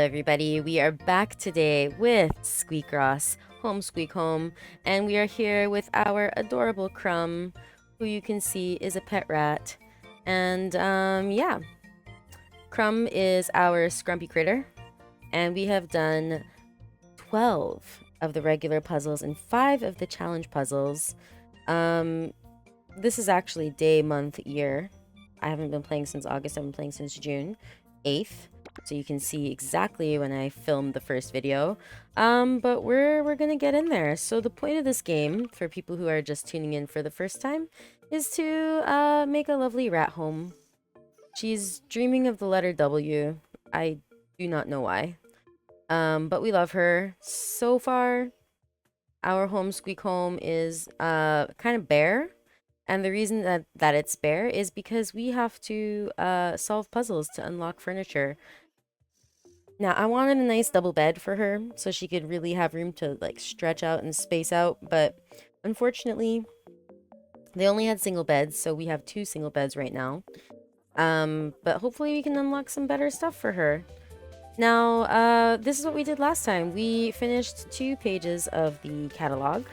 everybody. We are back today with Squeak Ross, Home Squeak Home, and we are here with our adorable Crumb, who you can see is a pet rat. And yeah, Crumb is our scrumpy critter, and we have done 12 of the regular puzzles and 5 of the challenge puzzles. This is actually day, month, year. I haven't been playing since August. I've been playing since June 8th. So you can see exactly when I filmed the first video. But we're gonna get in there. So the point of this game, for people who are just tuning in for the first time, is to make a lovely rat home. She's dreaming of the letter W. I do not know why. But we love her. So far, our home squeak home is kind of bare. And the reason that it's bare is because we have to solve puzzles to unlock furniture. Now, I wanted a nice double bed for her so she could really have room to like stretch out and space out, but unfortunately, they only had single beds, so we have 2 single beds right now. But hopefully we can unlock some better stuff for her. Now, this is what we did last time. We finished 2 pages of the catalog,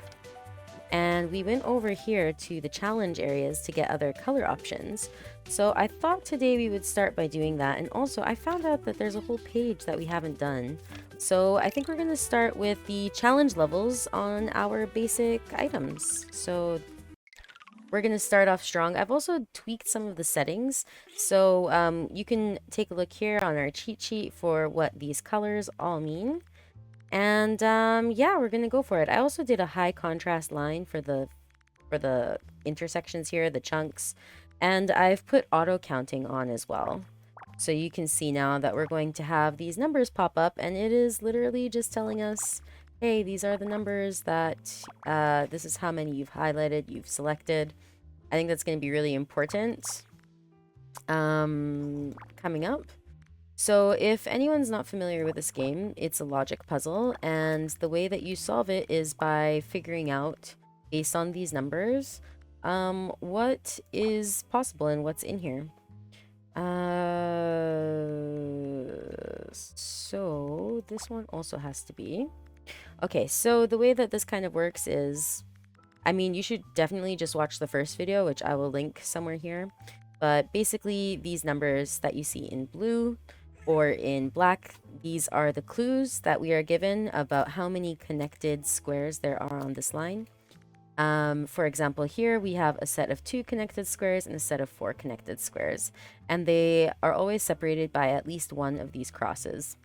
and we went over here to the challenge areas to get other color options. So I thought today we would start by doing that, and also I found out that there's a whole page that we haven't done. So I think we're going to start with the challenge levels on our basic items. So we're going to start off strong. I've also tweaked some of the settings, so you can take a look here on our cheat sheet for what these colors all mean. And yeah, we're gonna go for it. I also did a high contrast line for the intersections here, the chunks, and I've put auto counting on as well. So you can see now that we're going to have these numbers pop up, and it is literally just telling us, hey, these are the numbers that this is how many you've highlighted, you've selected. I think that's going to be really important coming up. So if anyone's not familiar with this game, it's a logic puzzle, and the way that you solve it is by figuring out, based on these numbers, what is possible and what's in here. So this one also has to be. Okay, so the way that this kind of works is, I mean, you should definitely just watch the first video, which I will link somewhere here. But basically, these numbers that you see in blue or in black, these are the clues that we are given about how many connected squares there are on this line. For example, here we have a set of 2 connected squares and a set of 4 connected squares, and they are always separated by at least one of these crosses.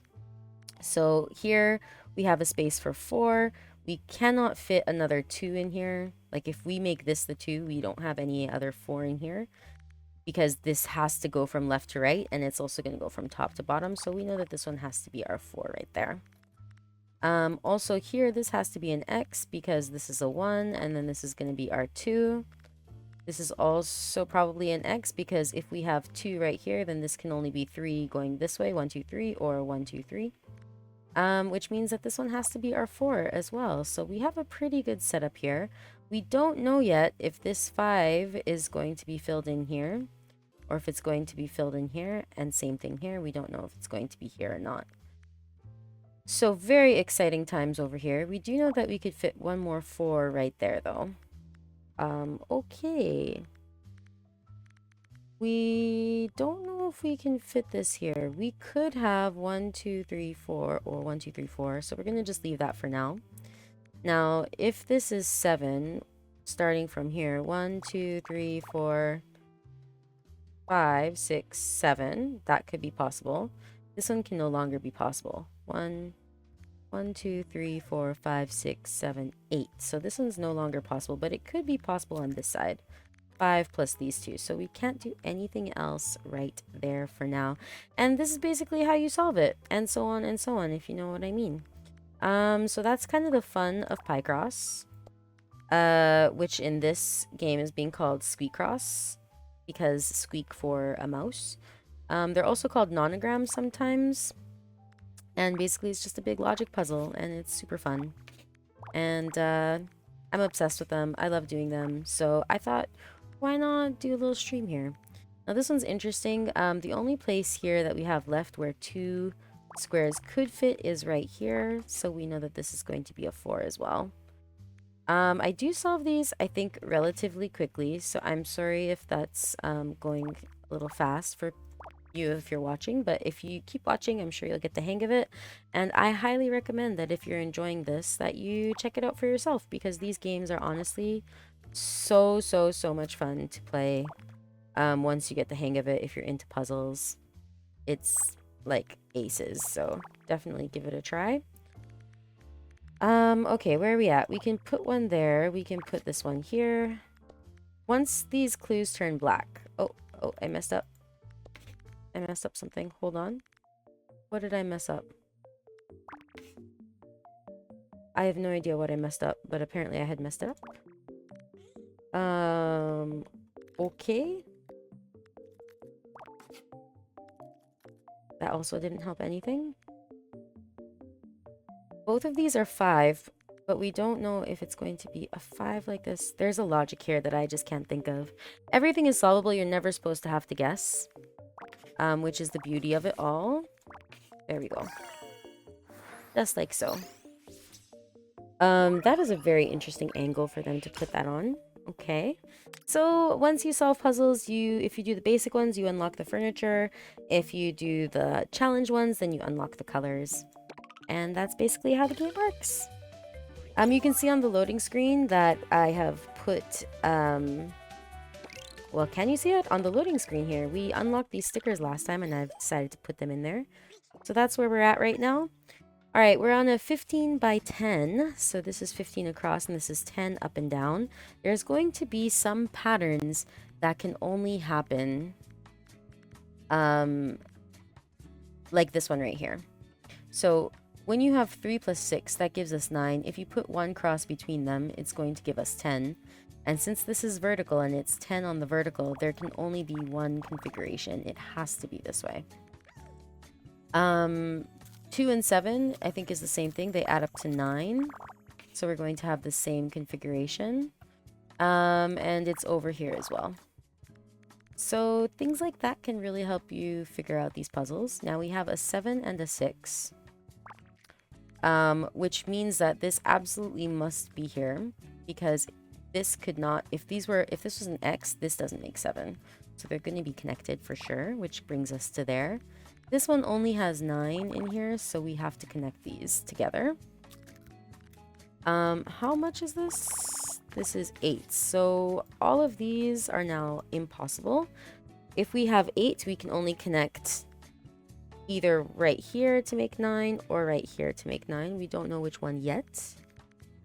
So here we have a space for 4. We cannot fit another 2 in here. Like if we make this the 2, we don't have any other 4 in here, because this has to go from left to right, and it's also going to go from top to bottom, so we know that this one has to be our 4 right there. Also here, this has to be an X because this is a 1, and then this is going to be our 2. This is also probably an X because if we have 2 right here, then this can only be 3 going this way, 1, 2, 3, or 1, 2, 3. Which means that this one has to be our 4 as well. So we have a pretty good setup here. We don't know yet if this 5 is going to be filled in here, or if it's going to be filled in here, and same thing here. We don't know if it's going to be here or not. So very exciting times over here. We do know that we could fit one more 4 right there, though. Okay. We don't know if we can fit this here. We could have 1, 2, 3, 4, or 1, 2, 3, 4. So we're going to just leave that for now. Now, if this is 7, starting from here, 1, 2, 3, 4, 5, 6, 7, that could be possible. This one can no longer be possible. 1, 2, 3, 4, 5, 6, 7, 8. So this one's no longer possible, but it could be possible on this side. 5 plus these 2. So we can't do anything else right there for now. And this is basically how you solve it, and so on, if you know what I mean. So that's kind of the fun of Picross, which in this game is being called Squeakross, because squeak for a mouse. They're also called nonograms sometimes. And basically it's just a big logic puzzle, and it's super fun. And I'm obsessed with them. I love doing them. So I thought, why not do a little stream here? Now this one's interesting. The only place here that we have left where 2 squares could fit is right here, so we know that this is going to be a 4 as well. I do solve these, I think, relatively quickly, so I'm sorry if that's going a little fast for you if you're watching, but if you keep watching, I'm sure you'll get the hang of it. And I highly recommend that if you're enjoying this, that you check it out for yourself, because these games are honestly so much fun to play once you get the hang of it. If you're into puzzles, it's like aces, so definitely give it a try. Okay, where are we at? We can put one there. We can put this one here. Once these clues turn black. Oh, I messed up. I messed up something. Hold on. What did I mess up? I have no idea what I messed up, but apparently I had messed it up. Okay. That also didn't help anything. Both of these are 5, but we don't know if it's going to be a 5 like this. There's a logic here that I just can't think of. Everything is solvable. You're never supposed to have to guess, which is the beauty of it all. There we go. Just like so. That is a very interesting angle for them to put that on. Okay. So once you solve puzzles, if you do the basic ones, you unlock the furniture. If you do the challenge ones, then you unlock the colors. And that's basically how the game works. You can see on the loading screen that I have put, well, can you see it? On the loading screen here, we unlocked these stickers last time and I've decided to put them in there. So that's where we're at right now. All right, we're on a 15 by 10. So this is 15 across and this is 10 up and down. There's going to be some patterns that can only happen like this one right here. So when you have 3 plus 6, that gives us 9. If you put 1 cross between them, it's going to give us 10. And since this is vertical and it's 10 on the vertical, there can only be one configuration. It has to be this way. 2 and 7, I think, is the same thing. They add up to 9. So we're going to have the same configuration. And it's over here as well. So things like that can really help you figure out these puzzles. Now we have a 7 and a 6. Which means that this absolutely must be here, because this could not, if this was an X, this doesn't make 7. So they're going to be connected for sure, which brings us to there. This one only has 9 in here, so we have to connect these together. How much is this? This is 8. So all of these are now impossible. If we have 8, we can only connect either right here to make 9 or right here to make 9. We don't know which one yet.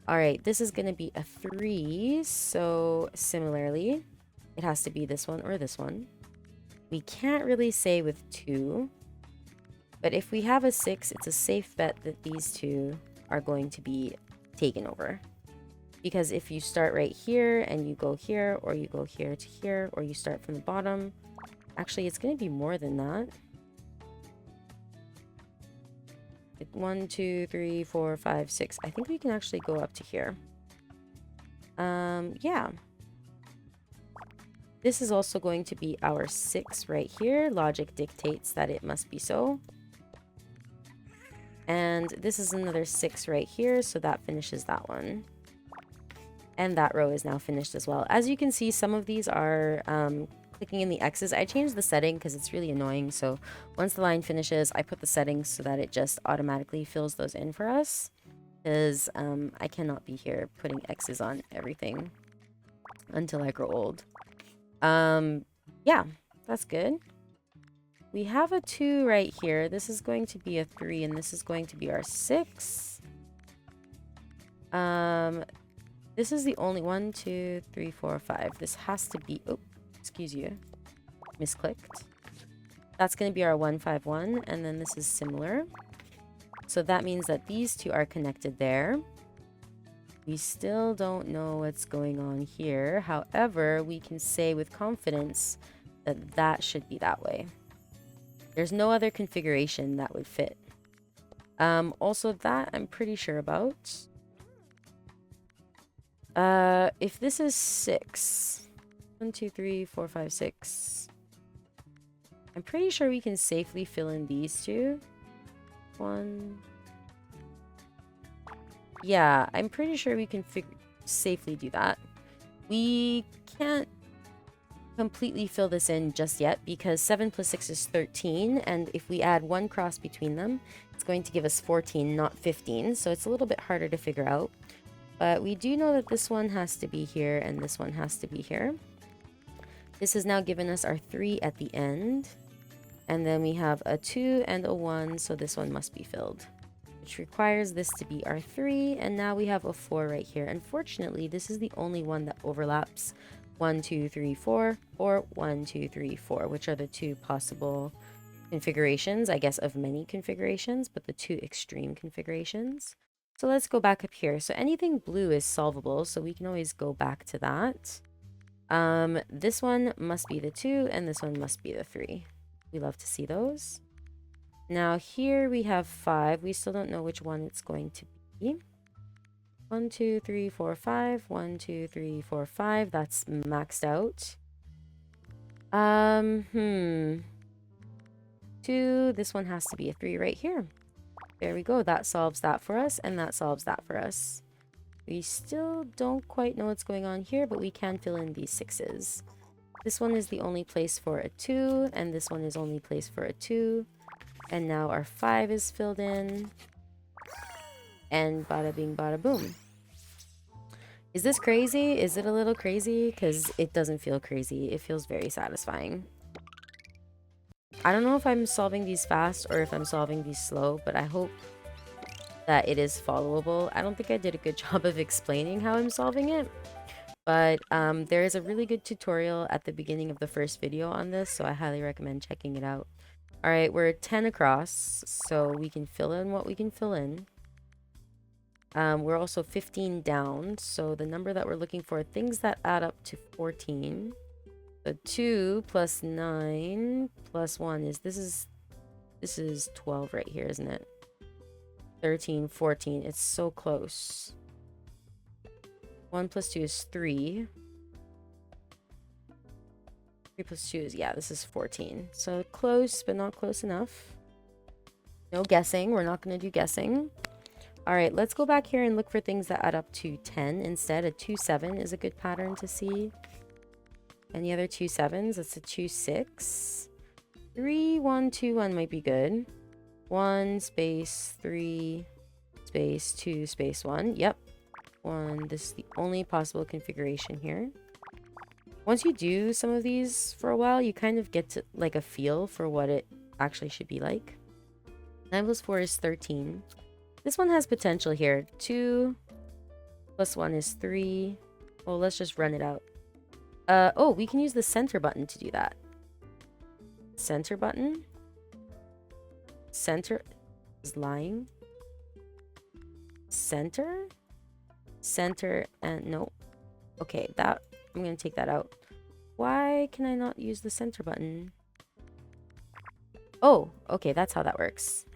All right, this is going to be a 3. So similarly, it has to be this one or this one. We can't really say with 2. But if we have a 6, it's a safe bet that these two are going to be taken over. Because if you start right here and you go here, or you go here to here, or you start from the bottom, actually it's going to be more than that. 1, 2, 3, 4, 5, 6. I think we can actually go up to here. Yeah. This is also going to be our 6 right here. Logic dictates that it must be so. And this is another 6 right here, so that finishes that one. And that row is now finished as well. As you can see, some of these are clicking in the X's. I changed the setting because it's really annoying. So once the line finishes, I put the settings so that it just automatically fills those in for us. Because I cannot be here putting X's on everything until I grow old. Yeah, that's good. We have a 2 right here. This is going to be a 3, and this is going to be our 6. This is the only 1, 2, 3, 4, 5. This has to be, oh, excuse you, misclicked. That's going to be our 1, 5, 1, and then this is similar. So that means that these two are connected there. We still don't know what's going on here. However, we can say with confidence that that should be that way. There's no other configuration that would fit. Also, that I'm pretty sure about. If this is 6, 1, 2, 3, 4, 5, 6. I'm pretty sure we can safely fill in these two. 1. Yeah, I'm pretty sure we can safely do that. We can't completely fill this in just yet because 7 plus 6 is 13, and if we add 1 cross between them, it's going to give us 14, not 15, so it's a little bit harder to figure out. But we do know that this one has to be here and this one has to be here. This has now given us our 3 at the end, and then we have a 2 and a 1, so this one must be filled, which requires this to be our 3, and now we have a 4 right here. Unfortunately, this is the only one that overlaps 1, 2, 3, 4, or 1, 2, 3, 4, which are the 2 possible configurations, I guess, of many configurations, but the 2 extreme configurations. So let's go back up here. So anything blue is solvable, so we can always go back to that. This one must be the 2, and this one must be the 3. We love to see those. Now here we have 5. We still don't know which one it's going to be. 1, 2, 3, 4, 5. 1, 2, 3, 4, 5. That's maxed out. 2. This one has to be a 3 right here. There we go. That solves that for us, and that solves that for us. We still don't quite know what's going on here, but we can fill in these 6s. This one is the only place for a 2, and this one is only place for a 2. And now our 5 is filled in. And bada bing, bada boom. Is this crazy? Is it a little crazy? Because it doesn't feel crazy. It feels very satisfying. I don't know if I'm solving these fast or if I'm solving these slow, but I hope that it is followable. I don't think I did a good job of explaining how I'm solving it, but there is a really good tutorial at the beginning of the first video on this, so I highly recommend checking it out. All right, we're 10 across, so we can fill in what we can fill in. We're also 15 down, so the number that we're looking for, things that add up to 14. So 2 plus 9 plus 1 is, this is 12 right here, isn't it? 13, 14. It's so close. 1 plus 2 is 3. 3 plus 2 is, yeah, this is 14. So close, but not close enough. No guessing. We're not going to do guessing. All right, let's go back here and look for things that add up to 10 instead. A 2, 7 is a good pattern to see. Any other 2 7s? It's a 2, 6. 3, 1, 2, 1 might be good. 1 space 3 space 2 space 1. Yep. 1. This is the only possible configuration here. Once you do some of these for a while, you kind of get to like a feel for what it actually should be like. 9 plus 4 is 13. This one has potential here. 2 plus 1 is 3. Well, let's just run it out. Oh, we can use the center button to do that. Center button. Center is lying. Center. Center and no. Okay, that I'm going to take that out. Why can I not use the center button? Oh, okay, that's how that works.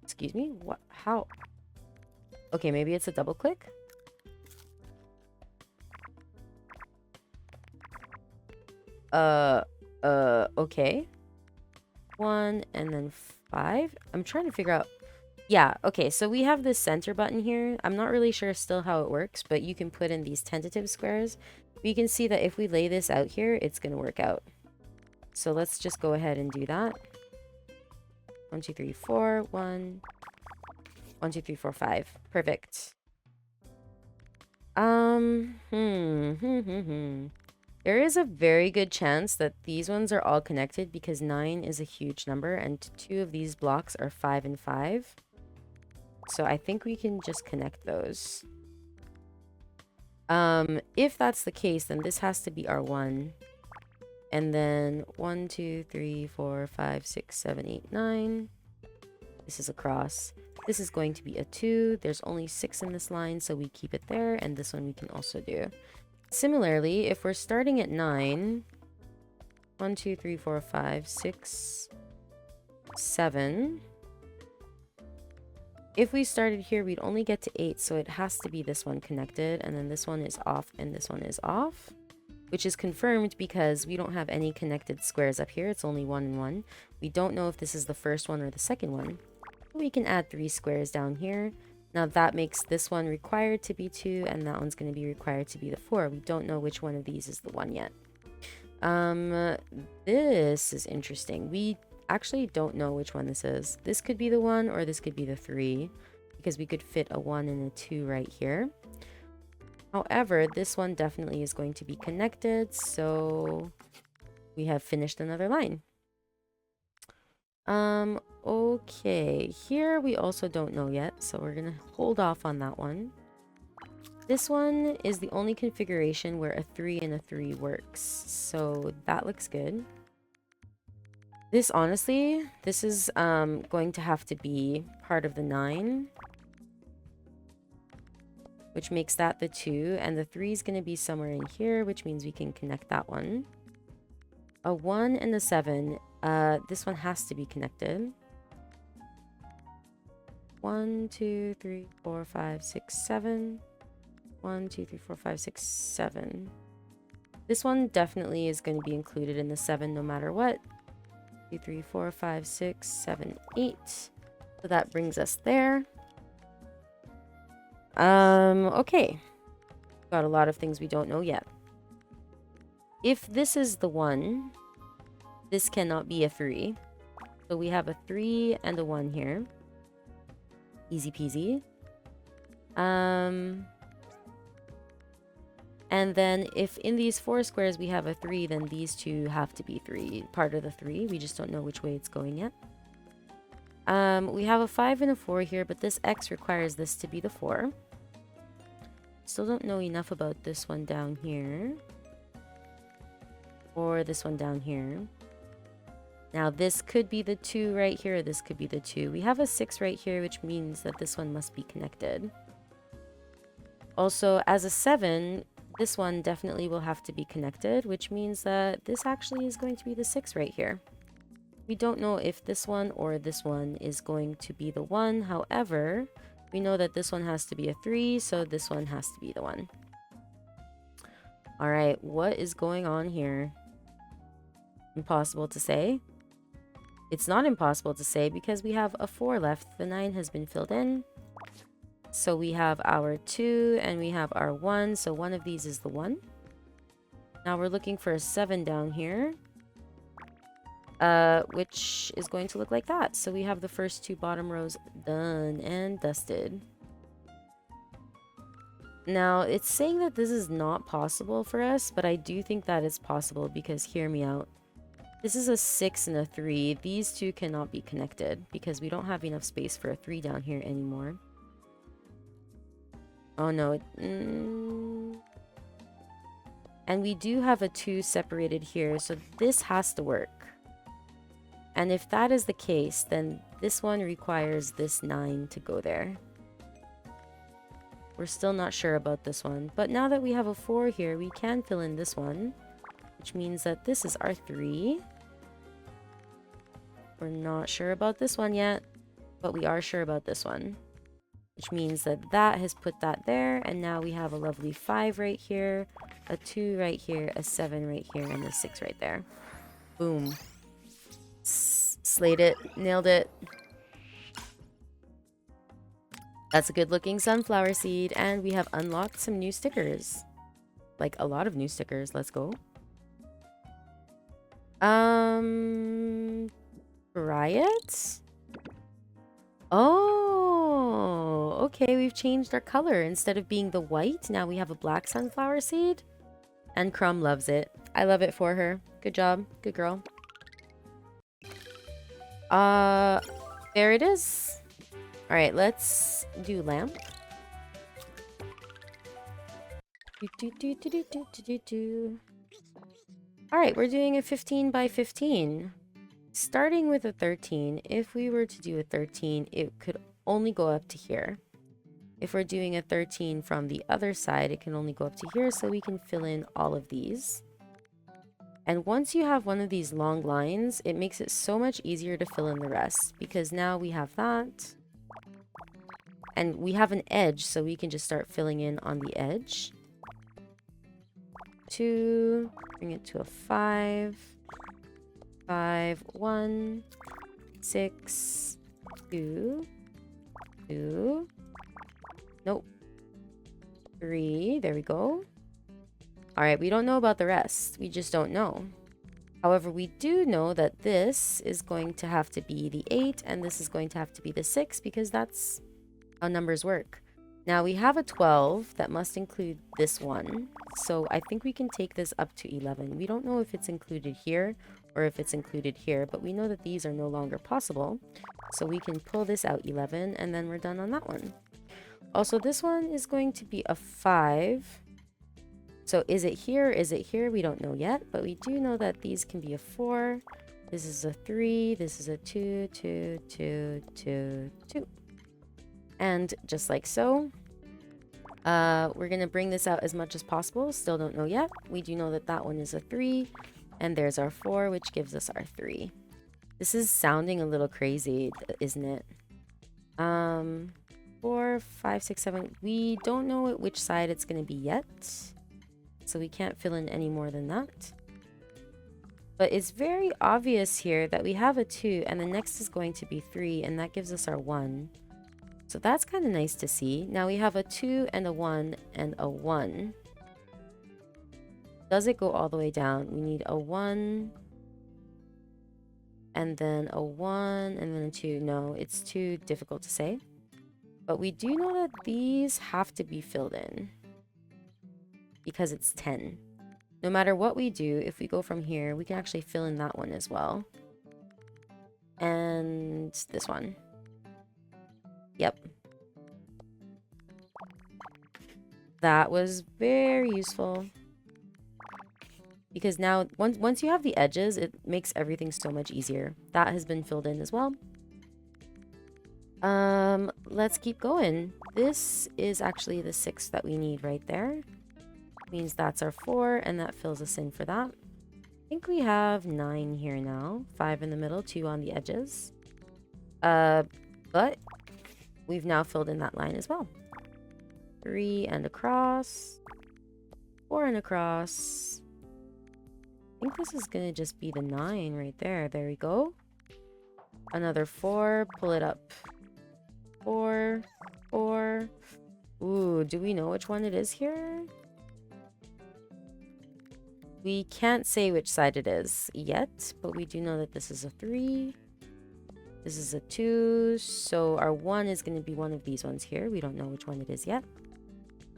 Excuse me? What? How? Okay, maybe it's a double click. Okay. 1 and then 5. I'm trying to figure out. Yeah, okay, so we have this center button here. I'm not really sure still how it works, but you can put in these tentative squares. You can see that if we lay this out here, it's going to work out. So let's just go ahead and do that. 1, 2, 3, 4. 1, 2, 3, 4, 5. Perfect. There is a very good chance that these ones are all connected because 9 is a huge number and 2 of these blocks are 5 and 5. So I think we can just connect those. If that's the case, then this has to be our 1. And then 1, 2, 3, 4, 5, 6, 7, 8, 9. This is a cross. This is going to be a 2. There's only 6 in this line, so we keep it there. And this one we can also do. Similarly, if we're starting at 9, 1, 2, 3, 4, 5, 6, 7. If we started here, we'd only get to 8, so it has to be this one connected, and then this one is off, and this one is off. which is confirmed because we don't have any connected squares up here. It's only 1 and 1. We don't know if this is the first one or the second one. We can add 3 squares down here. Now that makes this one required to be 2, and that one's going to be required to be the 4. We don't know which one of these is the one yet. This is interesting. We actually don't know which one this is. This could be the 1 or this could be the 3, because we could fit a 1 and a 2 right here. However, this one definitely is going to be connected, so we have finished another line. Okay, here we also don't know yet, so we're gonna hold off on that one. This one is the only configuration where a 3 and a 3 works, so that looks good. This, honestly, this is going to have to be part of the 9, which makes that the 2, and the 3 is going to be somewhere in here, which means we can connect that one. A 1 and a 7, this one has to be connected. 1, 2, 3, 4, 5, 6, 7. 1, 2, 3, 4, 5, 6, 7. This one definitely is going to be included in the 7 no matter what. 2, 3, 4, 5, 6, 7, 8. So that brings us there. Okay. Got a lot of things we don't know yet. If this is the 1, this cannot be a 3. So we have a 3 and a 1 here. Easy peasy. And then if in these 4 squares we have a 3, then these two have to be 3, part of the 3. We just don't know which way it's going yet. We have a 5 and a 4 here, but this X requires this to be the 4. Still don't know enough about this one down here. Or this one down here. Now this could be the 2 right here, or this could be the 2. We have a 6 right here, which means that this one must be connected. Also, as a 7, this one definitely will have to be connected, which means that this actually is going to be the 6 right here. We don't know if this one or this one is going to be the 1. However, we know that this one has to be a 3, so this one has to be the 1. Alright, what is going on here? Impossible to say. It's not impossible to say because we have a 4 left. The 9 has been filled in. So we have our 2 and we have our 1. So one of these is the 1. Now we're looking for a 7 down here. Which is going to look like that. So we have the first 2 bottom rows done and dusted. Now, it's saying that this is not possible for us, but I do think that it's possible because, hear me out. This is a 6 and a 3. These two cannot be connected because we don't have enough space for a 3 down here anymore. Oh no. And we do have a 2 separated here, so this has to work. And if that is the case, then this one requires this 9 to go there. We're still not sure about this one. But now that we have a 4 here, we can fill in this one. Which means that this is our 3. We're not sure about this one yet. But we are sure about this one. Which means that that has put that there. And now we have a lovely 5 right here. A 2 right here. A 7 right here. And a 6 right there. Boom. Slayed it. Nailed it. That's a good looking sunflower seed. And we have unlocked some new stickers. Like a lot of new stickers. Let's go. Riot? Oh, okay. We've changed our color. Instead of being the white, now we have a black sunflower seed. And Crumb loves it. I love it for her. Good job. Good girl. There it is. All right, let's do lamp. All right, we're doing a 15 by 15. Starting with a 13, if we were to do a 13, it could only go up to here. If we're doing a 13 from the other side, it can only go up to here, so we can fill in all of these. And once you have one of these long lines, it makes it so much easier to fill in the rest, because now we have that. And we have an edge, so we can just start filling in on the edge. 2, bring it to a 5, 5, 1, 6, 2, 2, nope, 3, there we go. All right, we don't know about the rest. We just don't know. However, we do know that this is going to have to be the 8 and this is going to have to be the 6 because that's how numbers work. Now we have a 12 that must include this one. So I think we can take this up to 11. We don't know if it's included here or if it's included here, but we know that these are no longer possible. So we can pull this out 11 and then we're done on that one. Also, this one is going to be a 5. So is it here? Is it here? We don't know yet, but we do know that these can be a 4. This is a 3. This is a 2, 2, 2, 2, 2. And just like so, we're going to bring this out as much as possible. Still don't know yet. We do know that that one is a 3. And there's our 4, which gives us our 3. This is sounding a little crazy, isn't it? 4, 5, 6, 7. We don't know which side it's going to be yet. So we can't fill in any more than that. But it's very obvious here that we have a 2 and the next is going to be 3 and that gives us our 1. So that's kind of nice to see. Now we have a 2 and a 1 and a 1. Does it go all the way down? We need a 1 and then a 1 and then a 2. No, it's too difficult to say. But we do know that these have to be filled in because it's 10. No matter what we do, if we go from here, we can actually fill in that one as well. And this one. Yep. That was very useful. Because now, once you have the edges, it makes everything so much easier. That has been filled in as well. Let's keep going. This is actually the 6 that we need right there. Means that's our 4, and that fills us in for that. I think we have 9 here now. 5 in the middle, 2 on the edges. But we've now filled in that line as well. 3 and across. 4 and across. I think this is going to just be the 9 right there. There we go. Another 4. Pull it up. 4. 4. Ooh, do we know which one it is here? We can't say which side it is yet, but we do know that this is a 3. This is a 2. So our 1 is going to be one of these ones here. We don't know which one it is yet.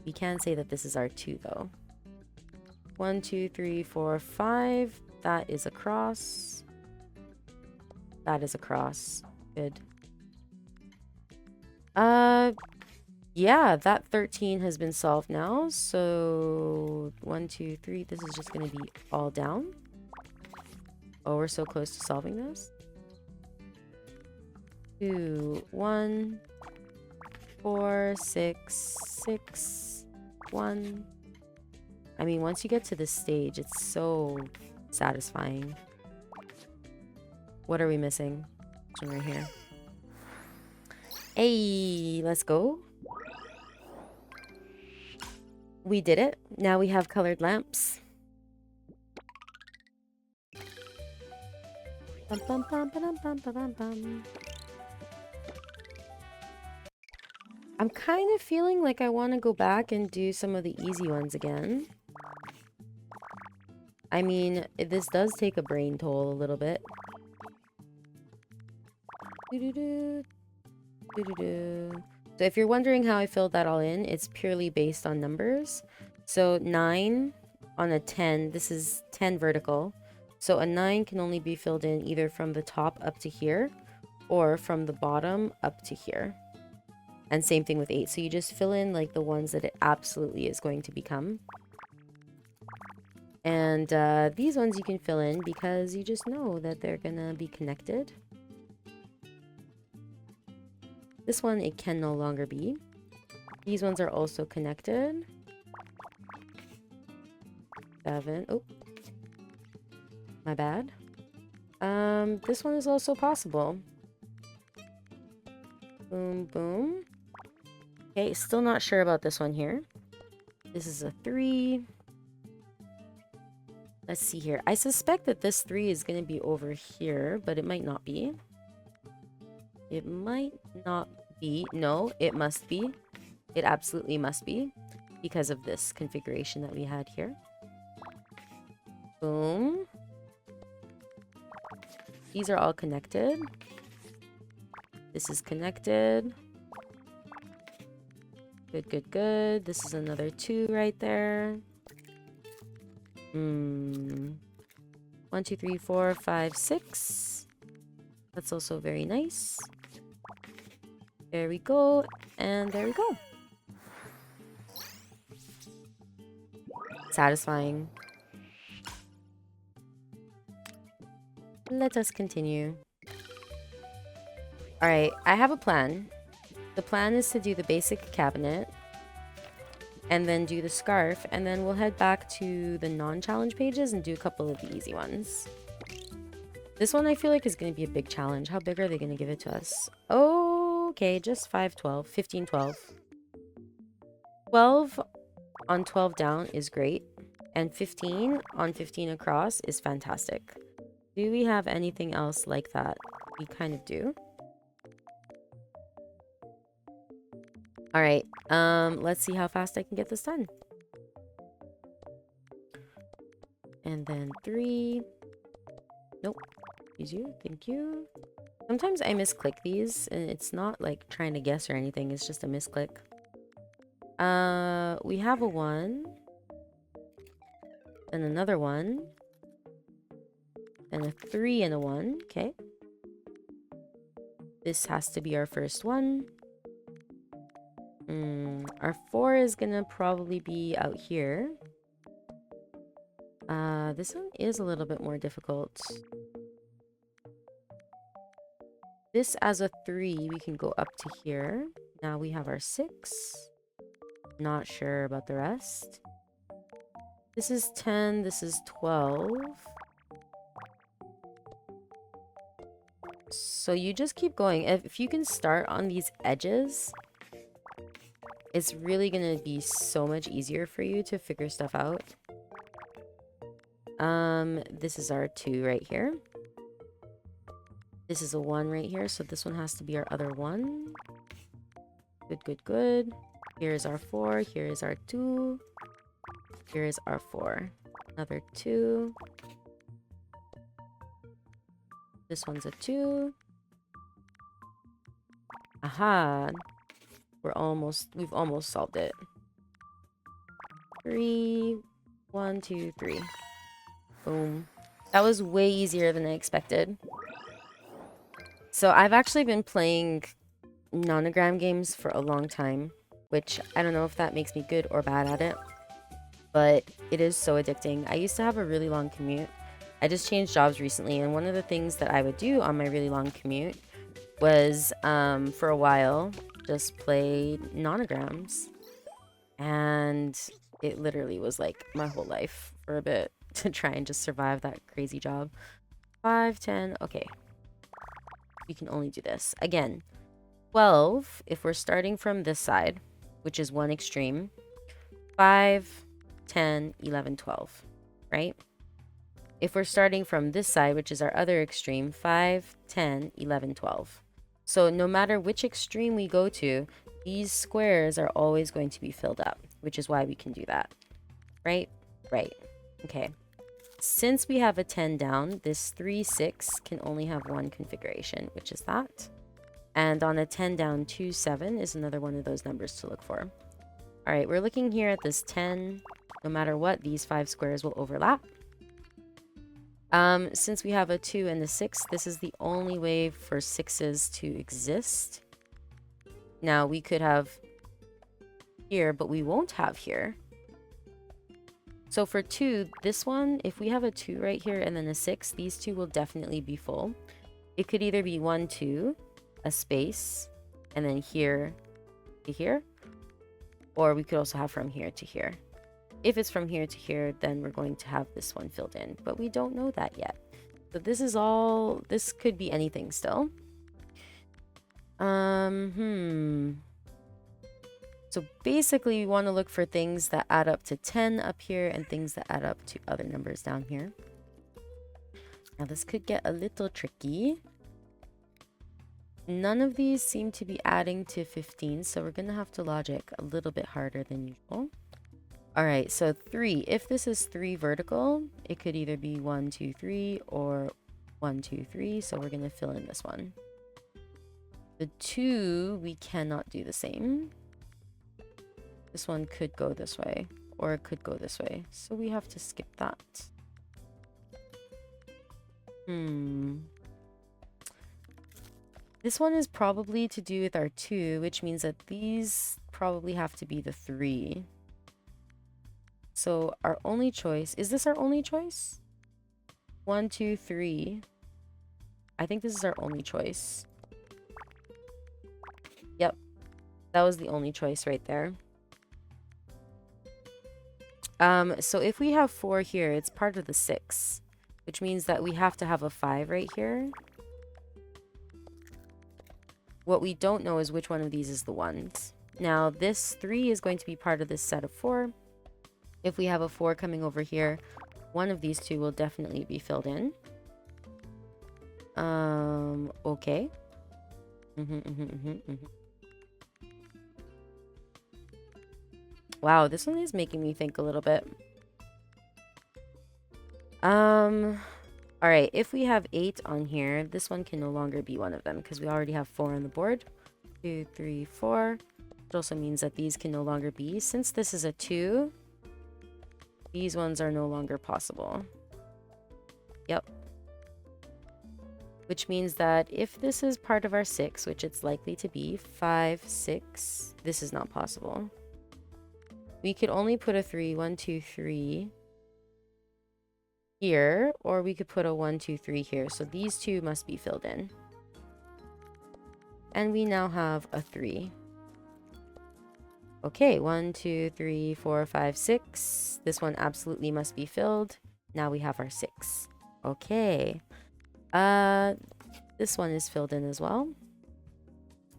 We can say that this is our 2 though. 1, 2, 3, 4, 5. That is a cross. That is a cross. Good. Yeah, that 13 has been solved now. So 1, 2, 3. This is just going to be all down. Oh, we're so close to solving this. 2, 1, 4, 6, 6, 1. I mean, once you get to this stage, it's so satisfying. What are we missing? This one right here. Hey, let's go. We did it. Now we have colored lamps. Bum, bum, bum, ba-dum, bum, ba-dum, bum. I'm kind of feeling like I want to go back and do some of the easy ones again. I mean, this does take a brain toll a little bit. Doo-doo-doo. Doo-doo-doo. So if you're wondering how I filled that all in, it's purely based on numbers. So 9 on a 10, this is 10 vertical. So a 9 can only be filled in either from the top up to here or from the bottom up to here. And same thing with 8. So you just fill in like the ones that it absolutely is going to become. And these ones you can fill in because you just know that they're gonna be connected. This one, it can no longer be. These ones are also connected. 7. Oh. My bad. This one is also possible. Boom, boom. Okay, still not sure about this one here. This is a 3. Let's see here. I suspect that this 3 is going to be over here, but it might not be. It might not be. No, it must be. It absolutely must be because of this configuration that we had here. Boom. These are all connected. This is connected. Good, good, good. This is another 2 right there. 1, 2, 3, 4, 5, 6. That's also very nice. There we go. And there we go. Satisfying. Let us continue. Alright, I have a plan. The plan is to do the basic cabinet and then do the scarf, and then we'll head back to the non-challenge pages and do a couple of the easy ones. This one I feel like is going to be a big challenge. How big are they going to give it to us? Okay, just 5, 12, 15, 12. 12 on 12 down is great, and 15 on 15 across is fantastic. Do we have anything else like that? We kind of do. All right, let's see how fast I can get this done. And then 3. Nope. Excuse you. Thank you. Sometimes I misclick these, and it's not like trying to guess or anything. It's just a misclick. We have a 1. And another 1. And a 3 and a 1. Okay. This has to be our first one. Our 4 is gonna probably be out here. This one is a little bit more difficult. This as a 3, we can go up to here. Now we have our 6. Not sure about the rest. This is 10, this is 12. So you just keep going. If you can start on these edges, it's really going to be so much easier for you to figure stuff out. This is our 2 right here. This is a 1 right here, so this one has to be our other 1. Good, good, good. Here is our 4. Here is our 2. Here is our 4. Another 2. This one's a 2. Aha. We've almost solved it. 3. 1, 2, 3. Boom. That was way easier than I expected. So I've actually been playing nonogram games for a long time, which I don't know if that makes me good or bad at it, but it is so addicting. I used to have a really long commute. I just changed jobs recently, and one of the things that I would do on my really long commute was, for a while, just play nonograms. And it literally was like my whole life for a bit to try and just survive that crazy job. 5, 10, okay. We can only do this. Again, 12, if we're starting from this side, which is one extreme, 5, 10, 11, 12, right? If we're starting from this side, which is our other extreme, 5, 10, 11, 12. So no matter which extreme we go to, these squares are always going to be filled up, which is why we can do that, right? Right. Okay. Since we have a 10 down, this 3, 6 can only have one configuration, which is that. And on a 10 down, 2, 7 is another one of those numbers to look for. All right, we're looking here at this 10. No matter what, these 5 squares will overlap. Since we have a 2 and a 6, this is the only way for 6s to exist. Now, we could have here, but we won't have here. So for 2, this one, if we have a 2 right here and then a 6, these 2 will definitely be full. It could either be 1, 2, a space, and then here to here. Or we could also have from here to here. If it's from here to here, then we're going to have this one filled in. But we don't know that yet. So this is all... This could be anything still. So basically, we want to look for things that add up to 10 up here and things that add up to other numbers down here. Now, this could get a little tricky. None of these seem to be adding to 15, so we're going to have to logic a little bit harder than usual. All right, so 3. If this is 3 vertical, it could either be 1, 2, 3 or 1, 2, 3. So we're going to fill in this one. The 2, we cannot do the same. This one could go this way, or it could go this way. So we have to skip that. This one is probably to do with our 2, which means that these probably have to be the 3. So our only choice, is this our only choice? 1, 2, 3. I think this is our only choice. Yep, that was the only choice right there. So if we have 4 here, it's part of the 6, which means that we have to have a 5 right here. What we don't know is which one of these is the ones. Now, this 3 is going to be part of this set of 4. If we have a 4 coming over here, one of these 2 will definitely be filled in. Okay. Wow, this one is making me think a little bit. All right, if we have 8 on here, this one can no longer be one of them because we already have 4 on the board. 2, 3, 4. It also means that these can no longer be. Since this is a 2, these ones are no longer possible. Yep. Which means that if this is part of our 6, which it's likely to be, 5, 6, this is not possible. We could only put a 3, 1, 2, 3 here, or we could put a 1, 2, 3 here. So these 2 must be filled in. And we now have a 3. Okay, 1, 2, 3, 4, 5, 6. This one absolutely must be filled. Now we have our 6. Okay. This one is filled in as well.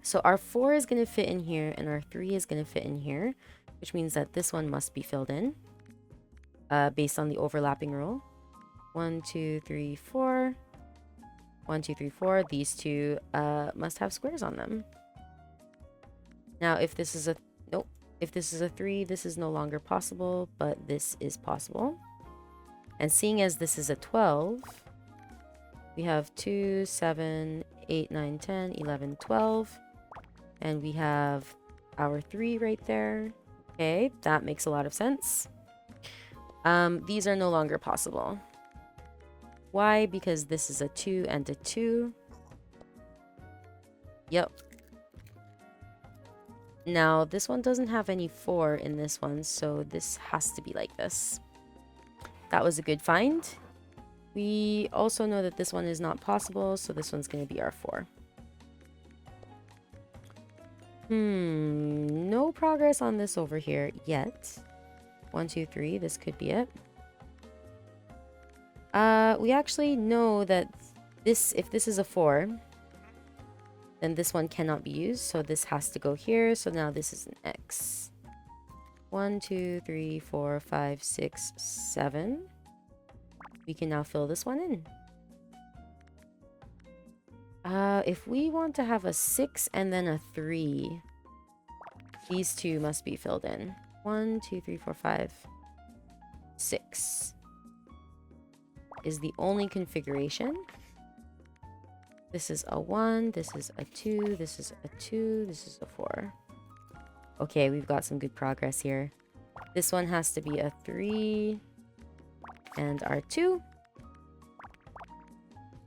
So our 4 is going to fit in here, and our 3 is going to fit in here, which means that this one must be filled in based on the overlapping rule. 1, 2, 3, 4. 1, 2, 3, 4. These 2 must have squares on them. Now, if this is a... Nope. If this is a 3, this is no longer possible, but this is possible. And seeing as this is a 12, we have 2, 7, 8, 9, 10, 11, 12. And we have our 3 right there. Okay, that makes a lot of sense. These are no longer possible. Why? Because this is a 2 and a 2. Yep. Now, this one doesn't have any 4 in this one, so this has to be like this. That was a good find. We also know that this one is not possible, so this one's going to be our 4. No progress on this over here yet. 1, 2, 3, this could be it. We actually know that this, if this is a 4, then this one cannot be used, so this has to go here. So now this is an X. 1, 2, 3, 4, 5, 6, 7. We can now fill this one in. If we want to have a 6 and then a 3, these 2 must be filled in. 1, 2, 3, 4, 5, 6 is the only configuration. This is a 1, this is a 2, this is a 2, this is a 4. Okay, we've got some good progress here. This one has to be a 3 and our 2.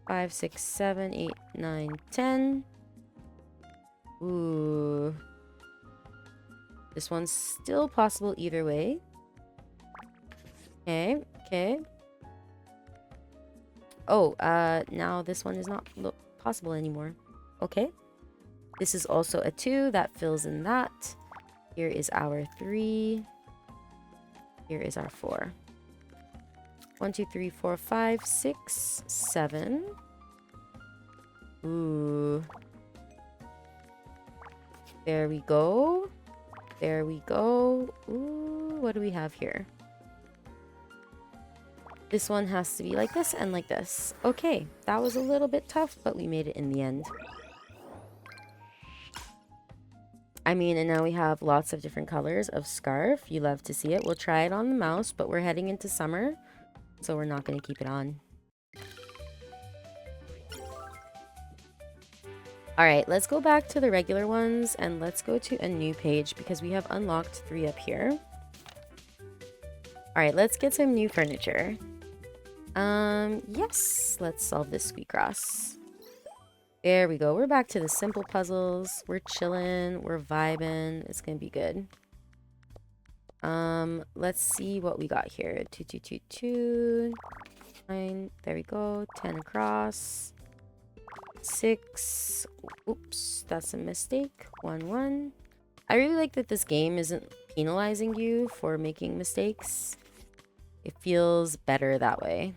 5, 6, 7, 8, 9, 10. Ooh. This one's still possible either way. Okay, okay. Oh, now this one is not possible anymore. Okay. This is also a 2. That fills in that. Here is our 3. Here is our 4. 1, 2, 3, 4, 5, 6, 7. Ooh. There we go. There we go. Ooh, what do we have here? This one has to be like this and like this. Okay, that was a little bit tough, but we made it in the end. I mean, and now we have lots of different colors of scarf. You love to see it. We'll try it on the mouse, but we're heading into summer, so we're not going to keep it on. All right, let's go back to the regular ones and let's go to a new page because we have unlocked 3 up here. All right, let's get some new furniture. Yes, let's solve this Squeakross. There we go. We're back to the simple puzzles. We're chilling. We're vibing. It's gonna be good. Let's see what we got here. 2, 2, 2, 2. 9. There we go. 10 across. 6. Oops, that's a mistake. 1, 1. I really like that this game isn't penalizing you for making mistakes. It feels better that way.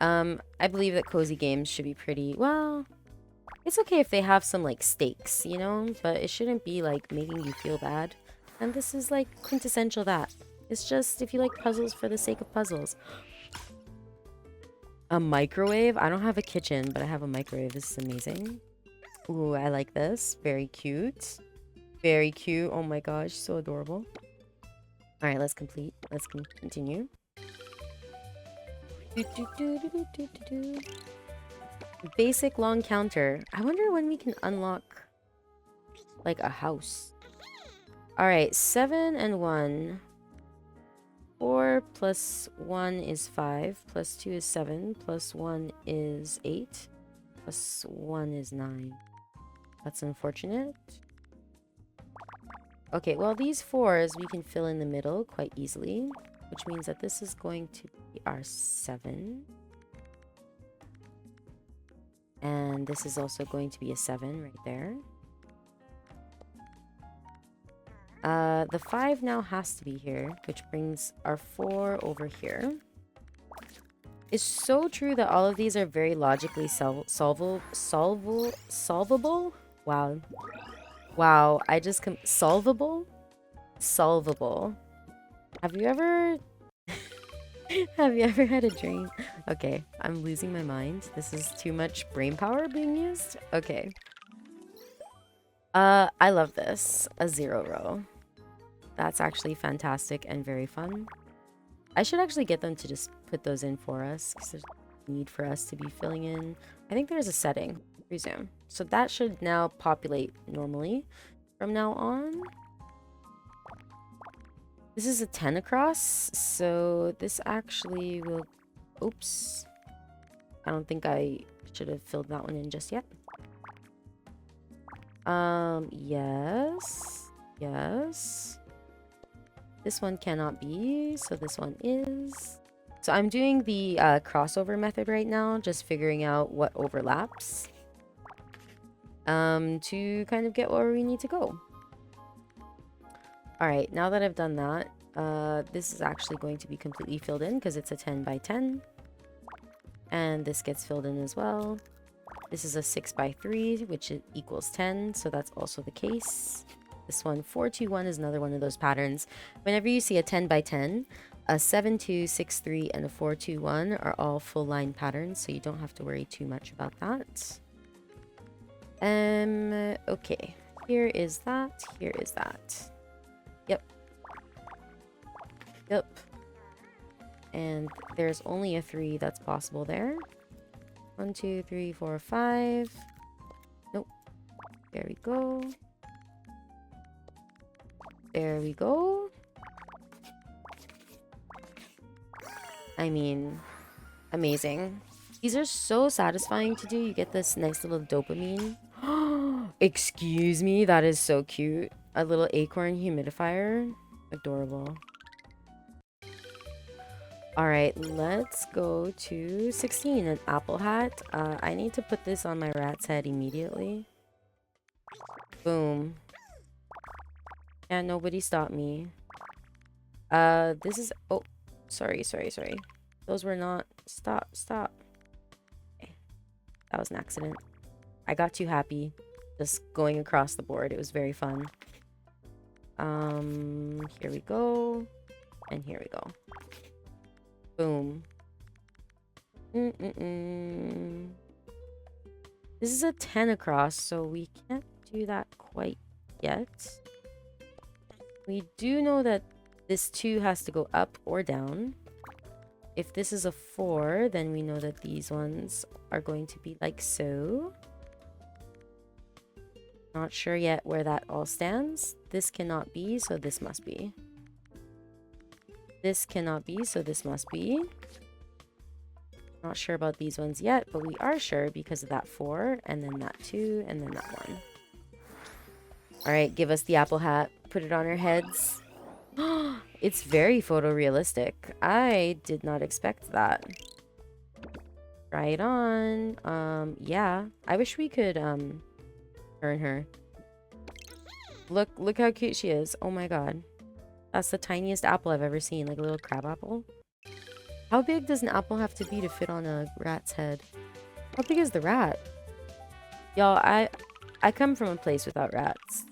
I believe that cozy games should be pretty, well, it's okay if they have some like stakes, you know, but it shouldn't be like making you feel bad. And this is like quintessential that. It's just if you like puzzles for the sake of puzzles. A microwave? I don't have a kitchen, but I have a microwave. This is amazing. Ooh, I like this. Very cute. Very cute. Oh my gosh, so adorable. All right, let's continue. Basic long counter. I wonder when we can unlock like a house. All right, 7 and 1. 4 plus 1 is 5, plus 2 is 7, plus 1 is 8, plus 1 is 9. That's unfortunate. Okay, well, these 4s we can fill in the middle quite easily, which means that this is going to be our 7. And this is also going to be a 7 right there. The 5 now has to be here, which brings our 4 over here. It's so true that all of these are very logically solvable. Wow. Wow, I just solvable? Solvable. Have you ever have you ever had a dream? Okay, I'm losing my mind. This is too much brain power being used. Okay. I love this. A 0 row. That's actually fantastic and very fun. I should actually get them to just put those in for us because there's no need for us to be filling in. I think there's a setting. Resume. So that should now populate normally from now on. This is a 10 across, so this actually will... Oops. I don't think I should have filled that one in just yet. Yes. Yes. This one cannot be, so this one is. So I'm doing the crossover method right now, just figuring out what overlaps to kind of get where we need to go. All right, now that I've done that, this is actually going to be completely filled in because it's a 10 by 10. And this gets filled in as well. This is a 6 by 3, which equals 10, so that's also the case. This one, 421, is another one of those patterns. Whenever you see a 10 by 10, a 7263 and a 421 are all full line patterns, so you don't have to worry too much about that. Okay. Here is that. Here is that. Yep. Yep. And there's only a 3 that's possible there. 1, 2, 3, 4, 5. Nope. There we go. There we go. I mean, amazing. These are so satisfying to do. You get this nice little dopamine. Excuse me, that is so cute. A little acorn humidifier. Adorable. All right, let's go to 16, an apple hat. I need to put this on my rat's head immediately. Boom. And nobody stop me. This is... Oh, sorry. Those were not... Stop. Okay. That was an accident. I got too happy just going across the board. It was very fun. Here we go. And here we go. Boom. This is a 10 across, so we can't do that quite yet. We do know that this 2 has to go up or down. If this is a 4, then we know that these ones are going to be like so. Not sure yet where that all stands. This cannot be, so this must be. This cannot be, so this must be. Not sure about these ones yet, but we are sure because of that 4, and then that 2, and then that 1. Alright, give us the apple hat. Put it on our heads. It's very photorealistic. I did not expect that. Try it on. Yeah. I wish we could, turn her. Look how cute she is. Oh my god. That's the tiniest apple I've ever seen. Like a little crab apple. How big does an apple have to be to fit on a rat's head? How big is the rat? Y'all, I come from a place without rats.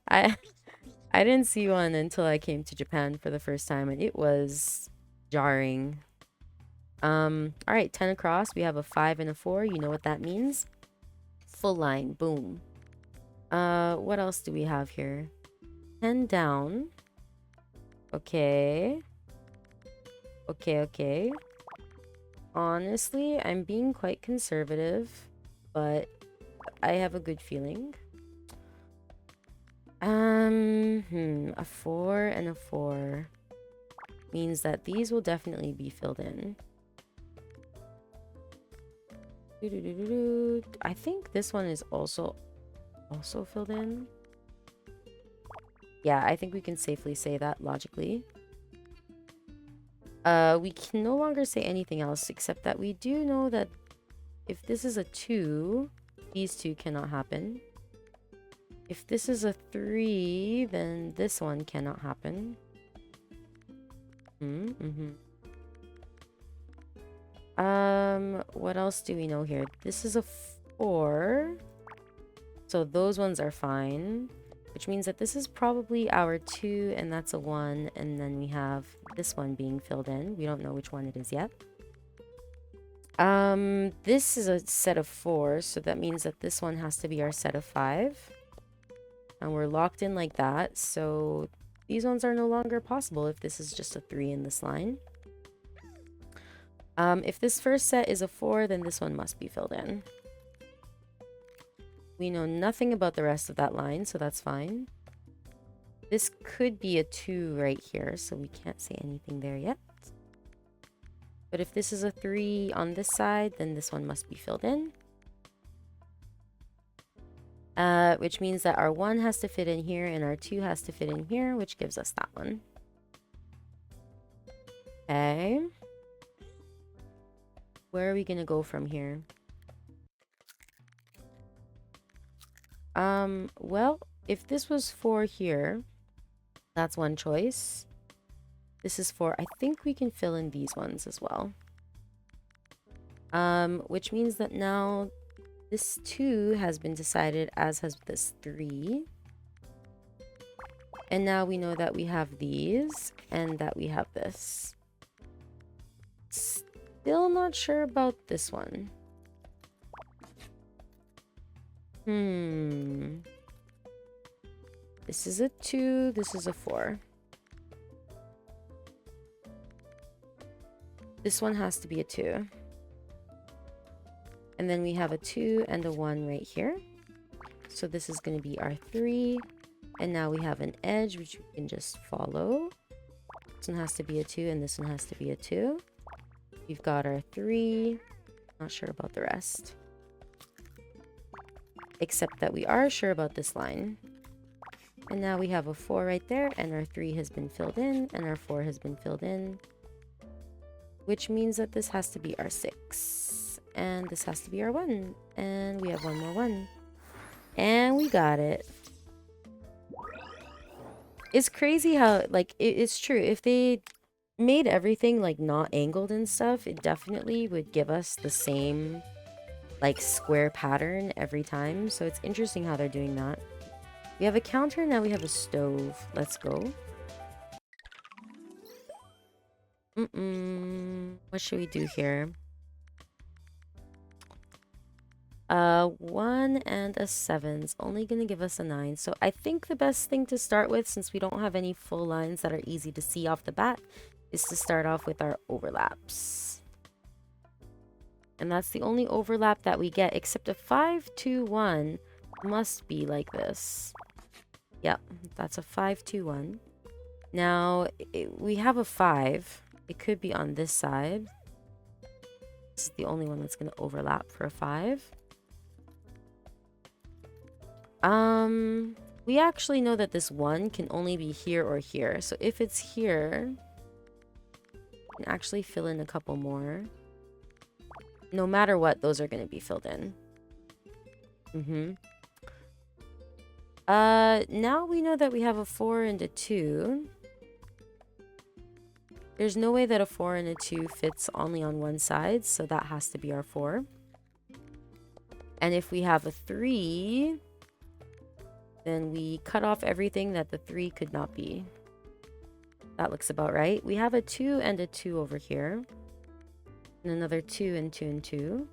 I didn't see one until I came to Japan for the first time, and it was jarring. Alright, 10 across. We have a 5 and a 4. You know what that means? Full line. Boom. What else do we have here? 10 down. Okay. Okay. Honestly, I'm being quite conservative, but I have a good feeling. A 4 and a 4 means that these will definitely be filled in. I think this one is also filled in. Yeah, I think we can safely say that logically. We can no longer say anything else except that we do know that if this is a 2, these 2 cannot happen. If this is a 3, then this one cannot happen. What else do we know here? This is a 4. So those ones are fine. Which means that this is probably our 2, and that's a 1. And then we have this one being filled in. We don't know which one it is yet. This is a set of 4, so that means that this one has to be our set of 5. And we're locked in like that, so these ones are no longer possible if this is just a 3 in this line. If this first set is a 4, then this one must be filled in. We know nothing about the rest of that line, so that's fine. This could be a 2 right here, so we can't say anything there yet. But if this is a 3 on this side, then this one must be filled in. Which means that our 1 has to fit in here, and our 2 has to fit in here, which gives us that one. Okay. Where are we gonna go from here? Well, if this was 4 here, that's one choice. This is 4. I think we can fill in these ones as well. Which means that now this 2 has been decided, as has this 3. And now we know that we have these and that we have this. Still not sure about this one. This is a 2, this is a 4. This one has to be a 2. And then we have a 2 and a 1 right here. So this is going to be our 3. And now we have an edge, which we can just follow. This one has to be a 2, and this one has to be a 2. We've got our 3. Not sure about the rest. Except that we are sure about this line. And now we have a 4 right there, and our 3 has been filled in, and our 4 has been filled in. Which means that this has to be our 6. And this has to be our 1. And we have one more 1. And we got it. It's crazy how, like, it's true. If they made everything, like, not angled and stuff, it definitely would give us the same, like, square pattern every time. So it's interesting how they're doing that. We have a counter, now we have a stove. Let's go. What should we do here? 1 and a 7's only gonna give us a 9. So I think the best thing to start with, since we don't have any full lines that are easy to see off the bat, is to start off with our overlaps. And that's the only overlap that we get, except a 5, 2, 1 must be like this. Yep, that's a 5, 2, 1. Now, we have a 5. It could be on this side. This is the only one that's going to overlap for a 5. We actually know that this 1 can only be here or here. So if it's here, we can actually fill in a couple more. No matter what, those are going to be filled in. Now we know that we have a 4 and a 2. There's no way that a 4 and a 2 fits only on one side, so that has to be our 4. And if we have a 3, then we cut off everything that the 3 could not be. That looks about right. We have a 2 and a 2 over here. And another 2 and 2 and 2.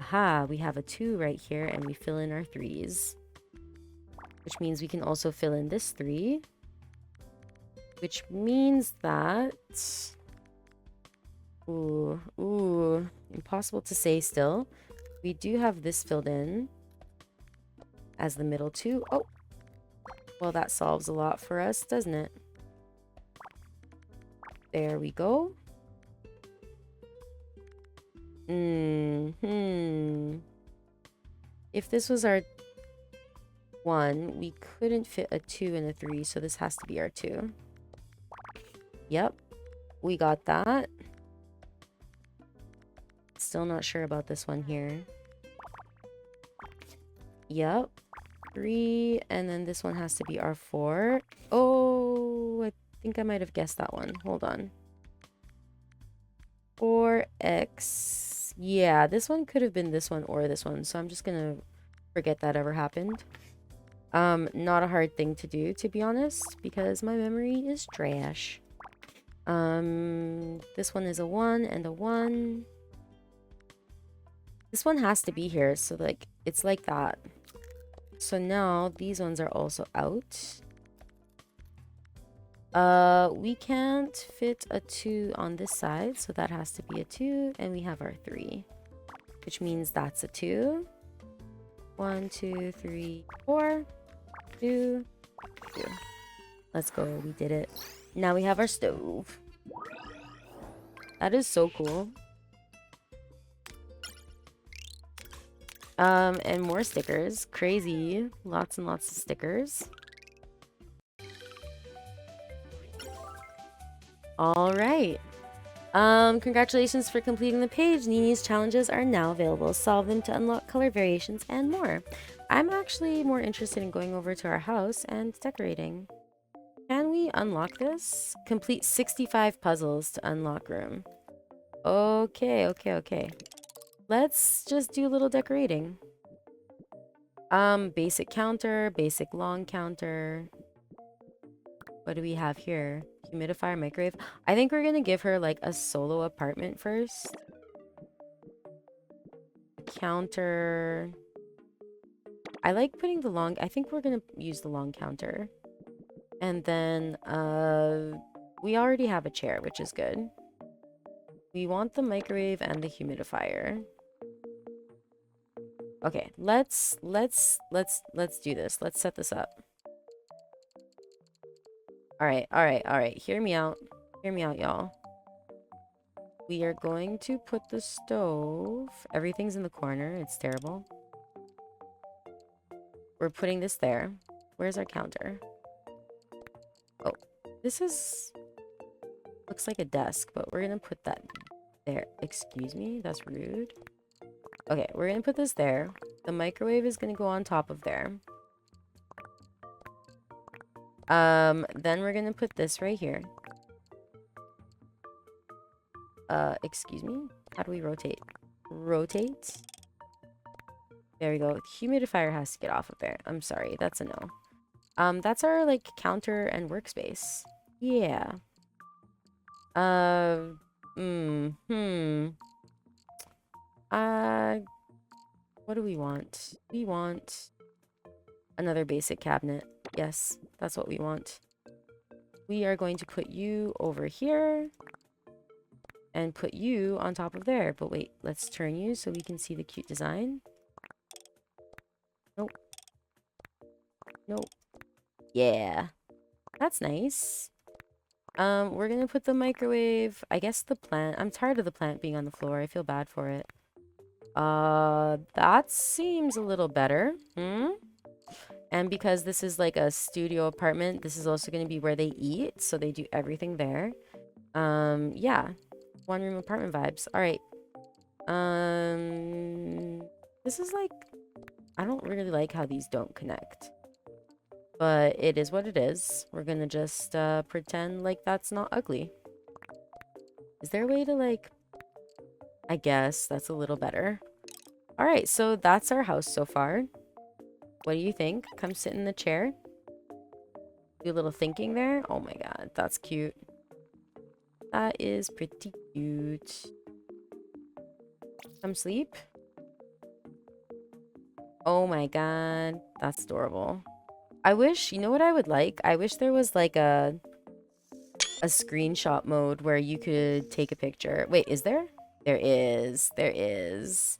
Aha, we have a 2 right here, and we fill in our 3's. Which means we can also fill in this 3. Which means that... Ooh, impossible to say still. We do have this filled in as the middle 2. Oh! Well, that solves a lot for us, doesn't it? There we go. If this was our 1, we couldn't fit a 2 and a 3, so this has to be our 2. Yep, we got that. Still not sure about this one here. Yep, 3, and then this one has to be our 4. Oh, I think I might have guessed that one. Hold on. 4x. Yeah, this one could have been this one or this one, so I'm just gonna forget that ever happened. Not a hard thing to do, to be honest, because my memory is trash. This one is a 1 and a 1. This one has to be here, so like it's like that. So now these ones are also out. We can't fit a 2 on this side, so that has to be a 2, and we have our 3, which means that's a 2. 1, 2, 3, 4, 2, 2. Let's go, we did it. Now we have our stove. That is so cool. And more stickers. Crazy. Lots and lots of stickers. All right. Congratulations for completing the page. Nini's challenges are now available. Solve them to unlock color variations and more. I'm actually more interested in going over to our house and decorating. Can we unlock this? Complete 65 puzzles to unlock room. Okay. Let's just do a little decorating. Basic counter, basic long counter. What do we have here? Humidifier, microwave. I think we're gonna give her like a solo apartment first. Counter. I like putting the long... I think we're gonna use the long counter. And then, we already have a chair, which is good. We want the microwave and the humidifier. Okay, let's do this. Let's set this up. All right. Hear me out, y'all. We are going to put the stove... Everything's in the corner. It's terrible. We're putting this there. Where's our counter? Oh, this is... Looks like a desk, but we're gonna put that there. Excuse me? That's rude. Okay, we're gonna put this there. The microwave is gonna go on top of there. Then we're gonna put this right here. Excuse me? How do we rotate? Rotate. There we go. Humidifier has to get off of there. I'm sorry, that's a no. That's our like counter and workspace. Yeah. Uh, uh, what do we want? We want another basic cabinet. Yes, that's what we want. We are going to put you over here and put you on top of there. But wait, let's turn you so we can see the cute design. Nope. Nope. Yeah. That's nice. We're gonna put the microwave, I guess the plant. I'm tired of the plant being on the floor. I feel bad for it. That seems a little better. And because this is like a studio apartment, this is also gonna be where they eat, so they do everything there. Yeah. One room apartment vibes. All right. This is like, I don't really like how these don't connect. But it is what it is. We're gonna just pretend like that's not ugly. Is there a way to like... I guess that's a little better. Alright, so that's our house so far. What do you think? Come sit in the chair. Do a little thinking there. Oh my god, that's cute. That is pretty cute. Come sleep. Oh my god, that's adorable. I wish, you know what I would like? I wish there was like a screenshot mode where you could take a picture. Wait, is there? There is. There is.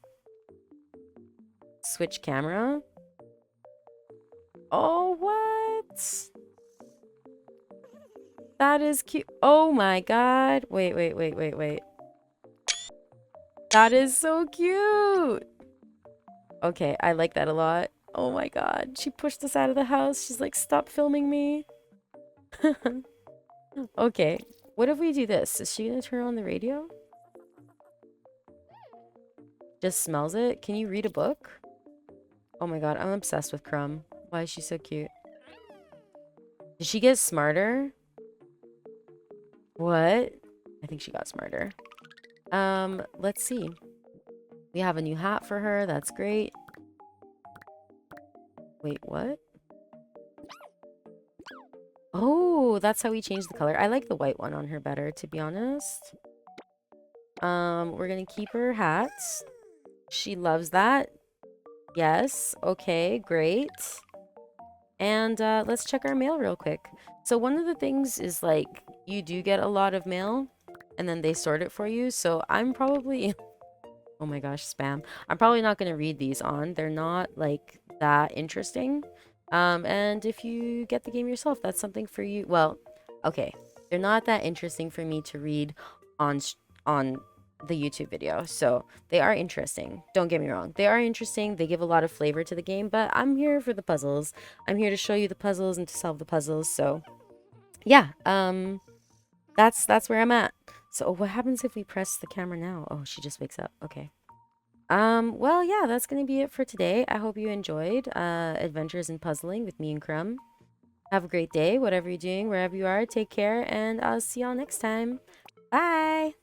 Switch camera. Oh, what? That is cute. Oh my god. Wait. That is so cute. Okay, I like that a lot. Oh my god. She pushed us out of the house. She's like, stop filming me. Okay. What if we do this? Is she gonna turn on the radio? Just smells it? Can you read a book? Oh my god, I'm obsessed with Crumb. Why is she so cute? Did she get smarter? What? I think she got smarter. Let's see. We have a new hat for her. That's great. Wait, what? Oh, that's how we changed the color. I like the white one on her better, to be honest. We're gonna keep her hat. She loves that. Yes. Okay, great. And let's check our mail real quick. So one of the things is like you do get a lot of mail and then they sort it for you. So I'm probably oh my gosh, spam. I'm probably not going to read these on. They're not like that interesting. And if you get the game yourself, that's something for you. Well, okay. They're not that interesting for me to read on the YouTube video. So they are interesting. Don't get me wrong. They are interesting. They give a lot of flavor to the game, but I'm here for the puzzles. I'm here to show you the puzzles and to solve the puzzles. So yeah, that's where I'm at. So what happens if we press the camera now? Oh, she just wakes up. Okay. Well, yeah, that's gonna be it for today. I hope you enjoyed Adventures in Puzzling with me and Crumb. Have a great day, whatever you're doing, wherever you are. Take care, and I'll see y'all next time. Bye!